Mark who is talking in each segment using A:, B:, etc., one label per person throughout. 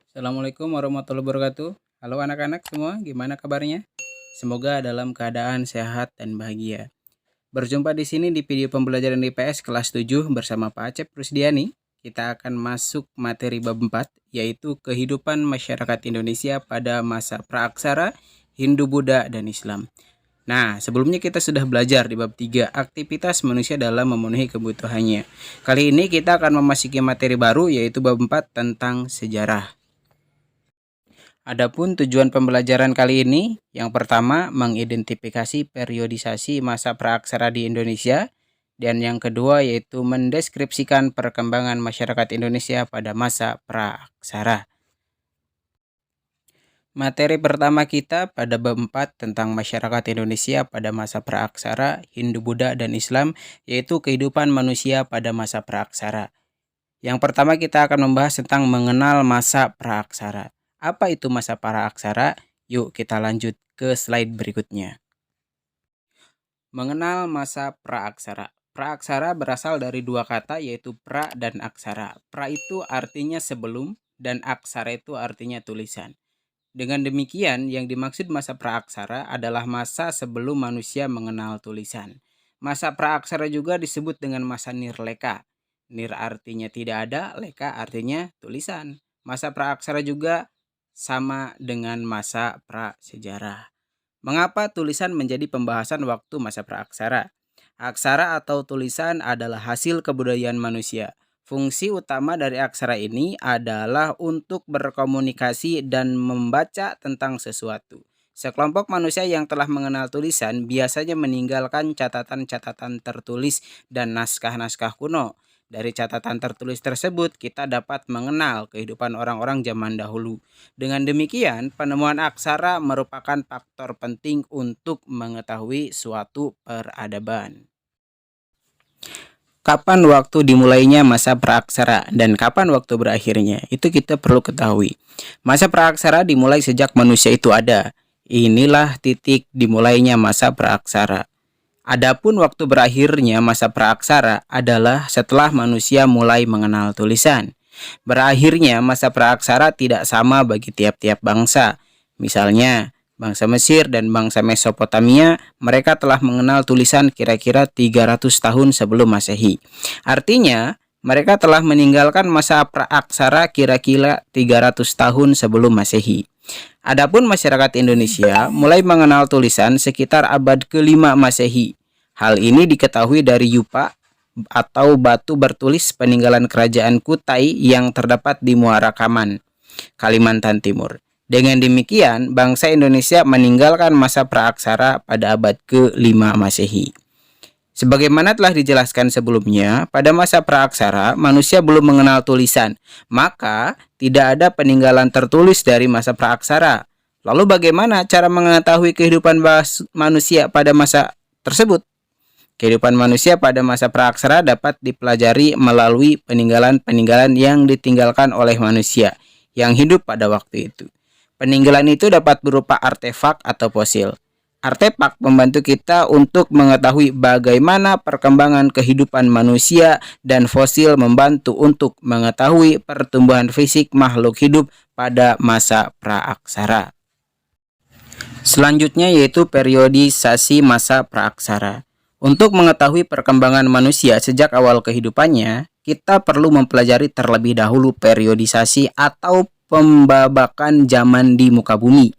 A: Assalamualaikum warahmatullahi wabarakatuh. Halo anak-anak semua, gimana kabarnya? Semoga dalam keadaan sehat dan bahagia. Berjumpa di sini di video pembelajaran IPS kelas 7 bersama Pak Acep Rusdiani. Kita akan masuk materi bab 4, yaitu kehidupan masyarakat Indonesia pada masa praaksara, Hindu, Buddha, dan Islam. Nah, sebelumnya kita sudah belajar di bab 3, aktivitas manusia dalam memenuhi kebutuhannya. Kali ini kita akan memasuki materi baru, yaitu bab 4 tentang sejarah. Adapun tujuan pembelajaran kali ini, yang pertama mengidentifikasi periodisasi masa praaksara di Indonesia, dan yang kedua yaitu mendeskripsikan perkembangan masyarakat Indonesia pada masa praaksara. Materi pertama kita pada bab 4 tentang masyarakat Indonesia pada masa praaksara, Hindu, Buddha, dan Islam, yaitu kehidupan manusia pada masa praaksara. Yang pertama kita akan membahas tentang mengenal masa praaksara. Apa itu masa praaksara? Yuk kita lanjut ke slide berikutnya. Mengenal masa praaksara. Praaksara berasal dari dua kata yaitu pra dan aksara. Pra itu artinya sebelum dan aksara itu artinya tulisan. Dengan demikian yang dimaksud masa praaksara adalah masa sebelum manusia mengenal tulisan. Masa praaksara juga disebut dengan masa nirleka. Nir artinya tidak ada, leka artinya tulisan. Masa praaksara juga sama dengan masa prasejarah. Mengapa tulisan menjadi pembahasan waktu masa praaksara? Aksara atau tulisan adalah hasil kebudayaan manusia. Fungsi utama dari aksara ini adalah untuk berkomunikasi dan membaca tentang sesuatu. Sekelompok manusia yang telah mengenal tulisan biasanya meninggalkan catatan-catatan tertulis dan naskah-naskah kuno. Dari catatan tertulis tersebut, kita dapat mengenal kehidupan orang-orang zaman dahulu. Dengan demikian, penemuan aksara merupakan faktor penting untuk mengetahui suatu peradaban. Kapan waktu dimulainya masa praaksara dan kapan waktu berakhirnya? Itu kita perlu ketahui. Masa praaksara dimulai sejak manusia itu ada. Inilah titik dimulainya masa praaksara. Adapun waktu berakhirnya masa praaksara adalah setelah manusia mulai mengenal tulisan. Berakhirnya masa praaksara tidak sama bagi tiap-tiap bangsa. Misalnya, bangsa Mesir dan bangsa Mesopotamia, mereka telah mengenal tulisan kira-kira 300 tahun sebelum Masehi. Artinya, mereka telah meninggalkan masa praaksara kira-kira 300 tahun sebelum Masehi. Adapun masyarakat Indonesia mulai mengenal tulisan sekitar abad ke-5 Masehi. Hal ini diketahui dari yupa atau batu bertulis peninggalan kerajaan Kutai yang terdapat di Muara Kaman, Kalimantan Timur. Dengan demikian, bangsa Indonesia meninggalkan masa praaksara pada abad ke-5 Masehi. Sebagaimana telah dijelaskan sebelumnya, pada masa praaksara manusia belum mengenal tulisan, maka tidak ada peninggalan tertulis dari masa praaksara. Lalu bagaimana cara mengetahui kehidupan manusia pada masa tersebut? Kehidupan manusia pada masa praaksara dapat dipelajari melalui peninggalan-peninggalan yang ditinggalkan oleh manusia yang hidup pada waktu itu. Peninggalan itu dapat berupa artefak atau fosil. Artefak membantu kita untuk mengetahui bagaimana perkembangan kehidupan manusia dan fosil membantu untuk mengetahui pertumbuhan fisik makhluk hidup pada masa praaksara. Selanjutnya yaitu periodisasi masa praaksara. Untuk mengetahui perkembangan manusia sejak awal kehidupannya, kita perlu mempelajari terlebih dahulu periodisasi atau pembabakan zaman di muka bumi.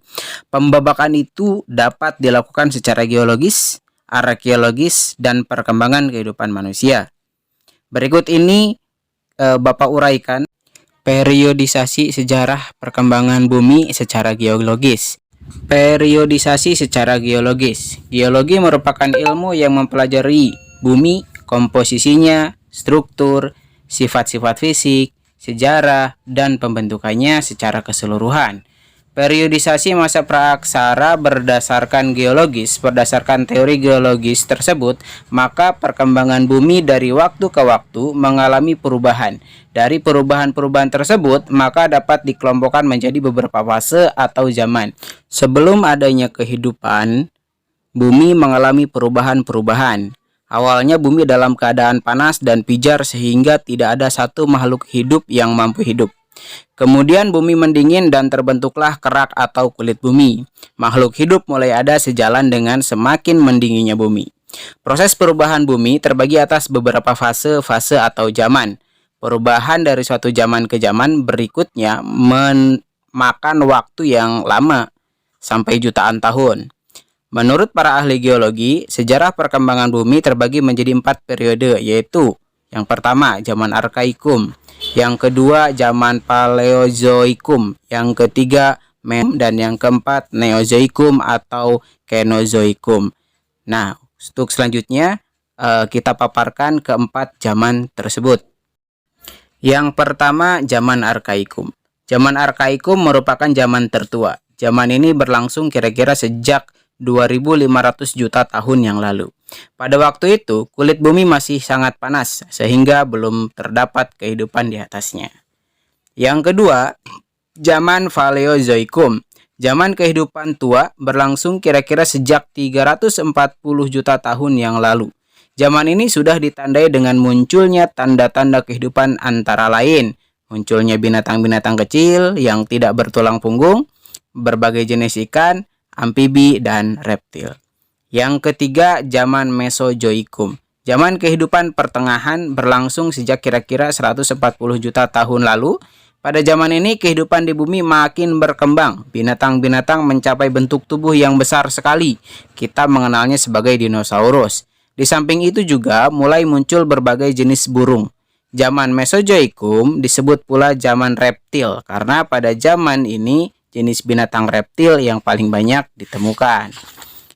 A: Pembabakan itu dapat dilakukan secara geologis, arkeologis, dan perkembangan kehidupan manusia. Berikut ini Bapak uraikan periodisasi sejarah perkembangan bumi secara geologis. Periodisasi secara geologis. Geologi merupakan ilmu yang mempelajari bumi, komposisinya, struktur, sifat-sifat fisik, sejarah, dan pembentukannya secara keseluruhan. Periodisasi masa praaksara berdasarkan teori geologis tersebut, maka perkembangan bumi dari waktu ke waktu mengalami perubahan. Dari perubahan-perubahan tersebut, maka dapat dikelompokkan menjadi beberapa fase atau zaman. Sebelum adanya kehidupan, bumi mengalami perubahan-perubahan. Awalnya bumi dalam keadaan panas dan pijar sehingga tidak ada satu makhluk hidup yang mampu hidup. Kemudian bumi mendingin dan terbentuklah kerak atau kulit bumi. Makhluk hidup mulai ada sejalan dengan semakin mendinginnya bumi. Proses perubahan bumi terbagi atas beberapa fase atau zaman. Perubahan dari suatu zaman ke zaman berikutnya memakan waktu yang lama, sampai jutaan tahun. Menurut para ahli geologi, sejarah perkembangan bumi terbagi menjadi 4 periode, yaitu yang pertama, zaman Arkaikum, yang kedua, zaman Paleozoikum, yang ketiga, dan yang keempat, Neozoikum atau Kenozoikum. Nah, untuk selanjutnya, kita paparkan keempat zaman tersebut. Yang pertama, zaman Arkaikum. Zaman Arkaikum merupakan zaman tertua. Zaman ini berlangsung kira-kira sejak 2.500 juta tahun yang lalu. Pada waktu itu, kulit bumi masih sangat panas, sehingga belum terdapat kehidupan di atasnya. Yang kedua, zaman Paleozoikum. Zaman kehidupan tua berlangsung kira-kira sejak 340 juta tahun yang lalu. Zaman ini sudah ditandai dengan munculnya tanda-tanda kehidupan, antara lain munculnya binatang-binatang kecil yang tidak bertulang punggung, berbagai jenis ikan, amfibi, dan reptil. Yang ketiga, zaman Mesozoikum. Zaman kehidupan pertengahan berlangsung sejak kira-kira 140 juta tahun lalu. Pada zaman ini kehidupan di bumi makin berkembang. Binatang-binatang mencapai bentuk tubuh yang besar sekali. Kita mengenalnya sebagai dinosaurus. Di samping itu juga mulai muncul berbagai jenis burung. Zaman Mesozoikum disebut pula zaman reptil karena pada zaman ini jenis binatang reptil yang paling banyak ditemukan.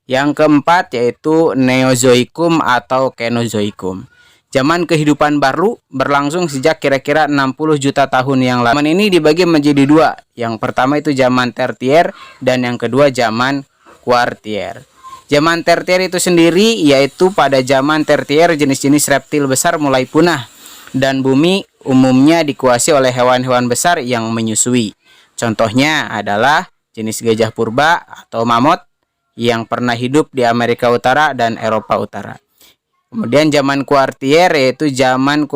A: Yang keempat yaitu Neozoikum atau Kenozoikum. Zaman kehidupan baru berlangsung sejak kira-kira 60 juta tahun yang lalu. Zaman ini dibagi menjadi dua. Yang pertama itu zaman Tertier dan yang kedua zaman Kuartier. Zaman Tertier itu sendiri yaitu pada zaman Tertier jenis-jenis reptil besar mulai punah dan bumi umumnya dikuasai oleh hewan-hewan besar yang menyusui. Contohnya adalah jenis gajah purba atau mamut yang pernah hidup di Amerika Utara dan Eropa Utara. Kemudian zaman Kuartier yaitu zaman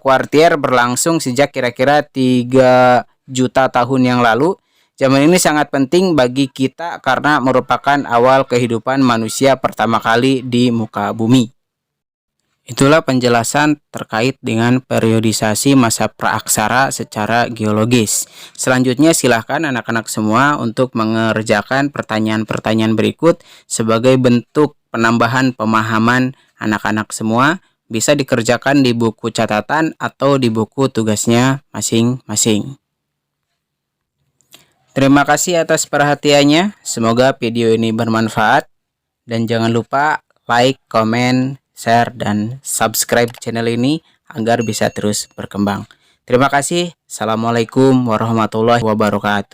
A: Kuartier berlangsung sejak kira-kira 3 juta tahun yang lalu. Zaman ini sangat penting bagi kita karena merupakan awal kehidupan manusia pertama kali di muka bumi. Itulah penjelasan terkait dengan periodisasi masa praaksara secara geologis. Selanjutnya silahkan anak-anak semua untuk mengerjakan pertanyaan-pertanyaan berikut sebagai bentuk penambahan pemahaman anak-anak semua. Bisa dikerjakan di buku catatan atau di buku tugasnya masing-masing. Terima kasih atas perhatiannya. Semoga video ini bermanfaat. Dan jangan lupa like, komen, share, dan subscribe channel ini agar bisa terus berkembang. Terima kasih. Assalamualaikum warahmatullahi wabarakatuh.